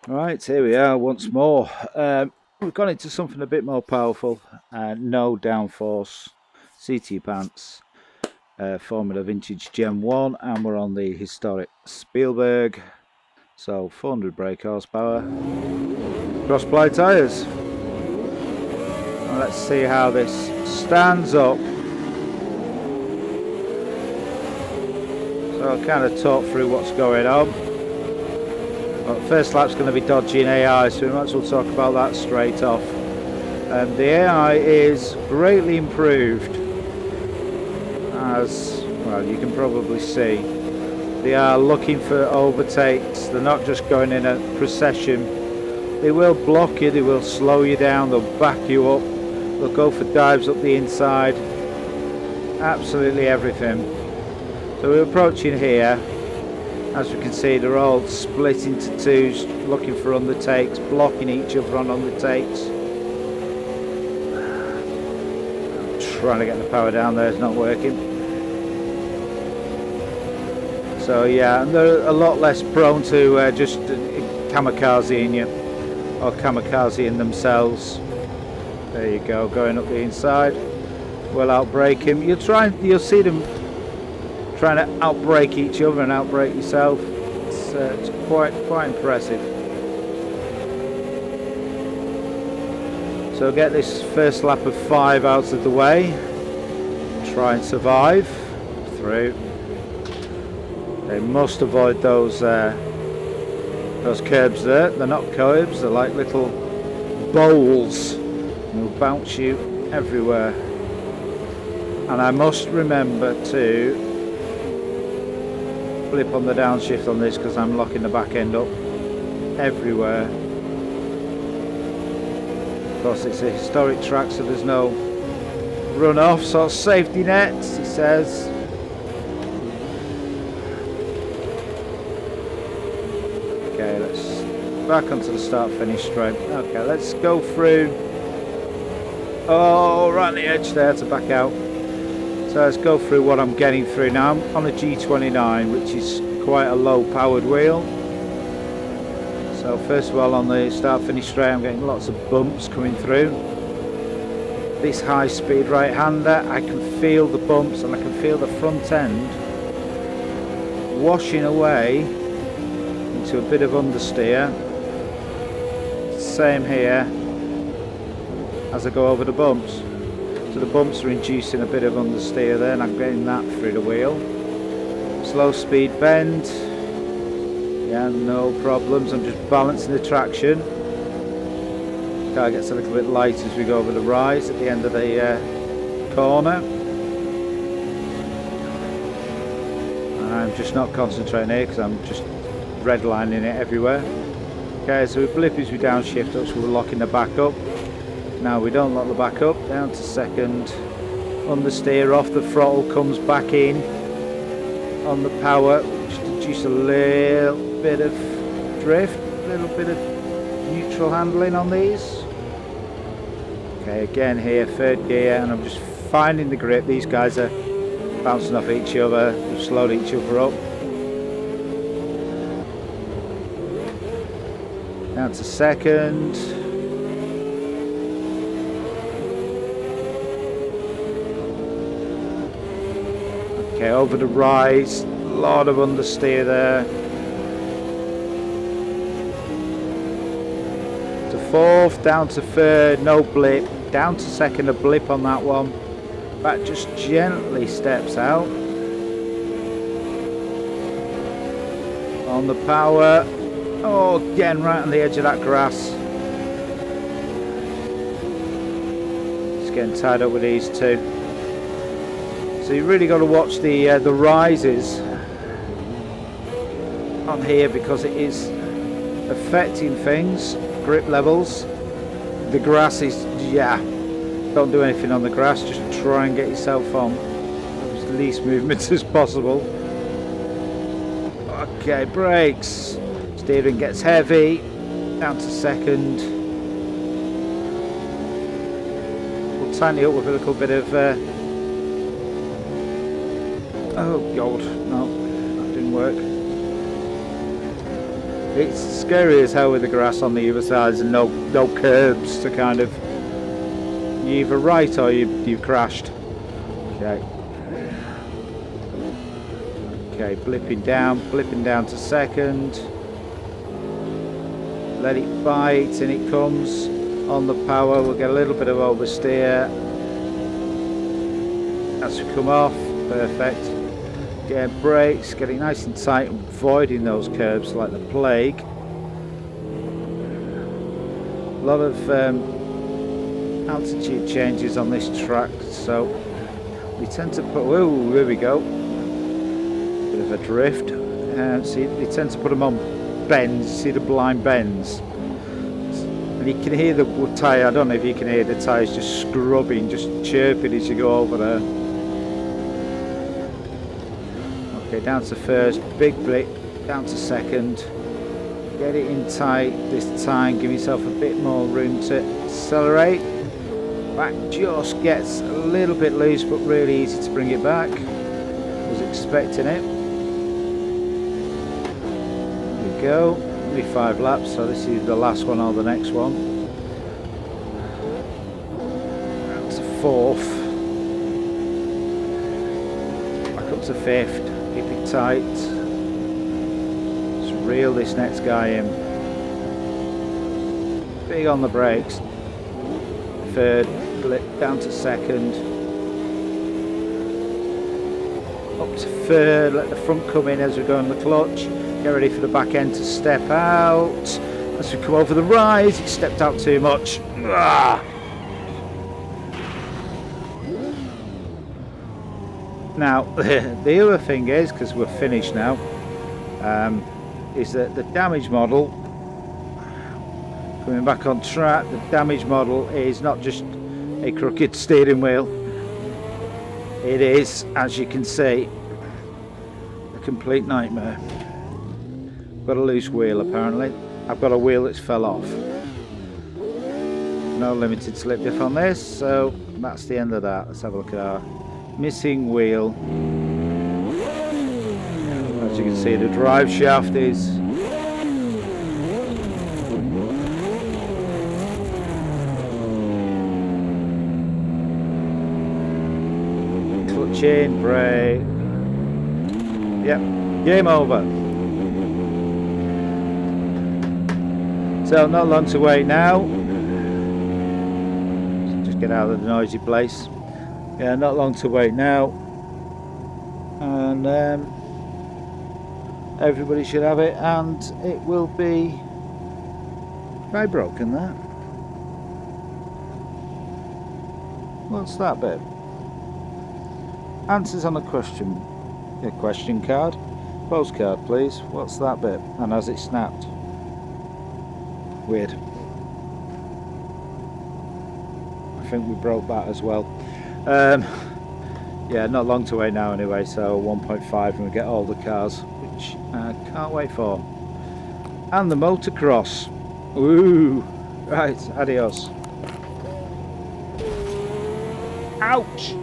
Right, here we are once more. We've gone into something a bit more powerful. No downforce CT pants. Formula Vintage Gen 1, and we're on the historic Spielberg. So 400 brake horsepower. Cross-ply tyres. Let's see how this stands up. So I'll kind of talk through what's going on. Well, first lap's going to be dodging AI, so we might as well talk about that straight off. The AI is greatly improved, as well you can probably see. They are looking for overtakes. They're not just going in a procession. They will block you, they will slow you down, they'll back you up, they'll go for dives up the inside, absolutely everything. So we're approaching here. As we can see, they're all split into twos, looking for undertakes, blocking each other on undertakes. Trying to get the power down there, it's not working. So yeah, and they're a lot less prone to just kamikazeing you, or kamikazeing themselves. There you go, going up the inside. We'll outbrake him. You'll see them trying to outbrake each other and outbrake yourself. It's quite impressive. So get this first lap of 5 out of the way. Try and survive through. They must avoid those curbs there. They're not curbs, they're like little bowls. They'll bounce you everywhere. And I must remember to flip on the downshift on this because I'm locking the back end up everywhere. Of course, it's a historic track, so there's no runoff, so safety nets, he says. Okay, let's back onto the start finish straight. Okay, let's go through. Oh, right on the edge there to back out. So let's go through what I'm getting through now. I'm on a G29, which is quite a low powered wheel. So first of all, on the start finish straight, I'm getting lots of bumps coming through. This high speed right hander, I can feel the bumps and I can feel the front end washing away into a bit of understeer. Same here as I go over the bumps. So the bumps are inducing a bit of understeer there, and I'm getting that through the wheel. Slow speed bend. Yeah, no problems. I'm just balancing the traction. Car gets a little bit light as we go over the rise at the end of the corner. And I'm just not concentrating here because I'm just redlining it everywhere. Okay, so we blip as we downshift up, so we're locking the back up. Now we don't lock the back up, down to second, understeer off, the throttle comes back in on the power, just induce a little bit of drift, a little bit of neutral handling on these. Okay, again here, third gear, and I'm just finding the grip. These guys are bouncing off each other, they've slowed each other up. Down to second. Okay, over the rise, a lot of understeer there. To fourth, down to third, no blip. Down to second, a blip on that one. That just gently steps out. On the power. Oh, again, right on the edge of that grass. Just getting tied up with these two. So you really got to watch the rises on here because it is affecting things, grip levels. The grass is, yeah, don't do anything on the grass, just try and get yourself on as least movement as possible. Okay, brakes, steering gets heavy, down to second. We'll tighten it up with a little bit of oh god, no, that didn't work. It's scary as hell with the grass on the other sides and no curbs to kind of, you're either right or you've crashed. Okay. Okay, blipping down to second. Let it bite and it comes on the power. We'll get a little bit of oversteer as we come off. Perfect. Get brakes, getting nice and tight, avoiding those curbs like the plague. A lot of altitude changes on this track, so we tend to put, oh, here we go, bit of a drift. See, they tend to put them on bends, see the blind bends, and you can hear the tyre. I don't know if you can hear the tyres just scrubbing, just chirping as you go over there. Okay, down to first, big blip, down to second, get it in tight this time, give yourself a bit more room to accelerate. Back just gets a little bit loose, but really easy to bring it back. Was expecting it. There we go, only 5 laps, so this is the last one or the next one. Down to 4th, back up to 5th. Keep it tight. Let's reel this next guy in. Big on the brakes. 3rd, blip down to 2nd. Up to 3rd, let the front come in as we go on the clutch. Get ready for the back end to step out. As we come over the rise, it stepped out too much. Now, the other thing is, because we're finished now, is that the damage model, coming back on track, the damage model is not just a crooked steering wheel. It is, as you can see, a complete nightmare. Got a loose wheel apparently. I've got a wheel that's fell off. No limited slip diff on this, so that's the end of that. Let's have a look at our missing wheel. As you can see, the drive shaft is clutch in, brake. Yep, game over. So not long to wait now. Just get out of the noisy place. Yeah, not long to wait now, and everybody should have it, and it will be. Have I broken that? What's that bit? Answers on a question card, postcard please. What's that bit? And has it snapped? Weird. I think we broke that as well. Yeah, not long to wait now anyway, so 1.5 and we get all the cars, which I can't wait for. And the motocross. Ooh, right, adios. Ouch!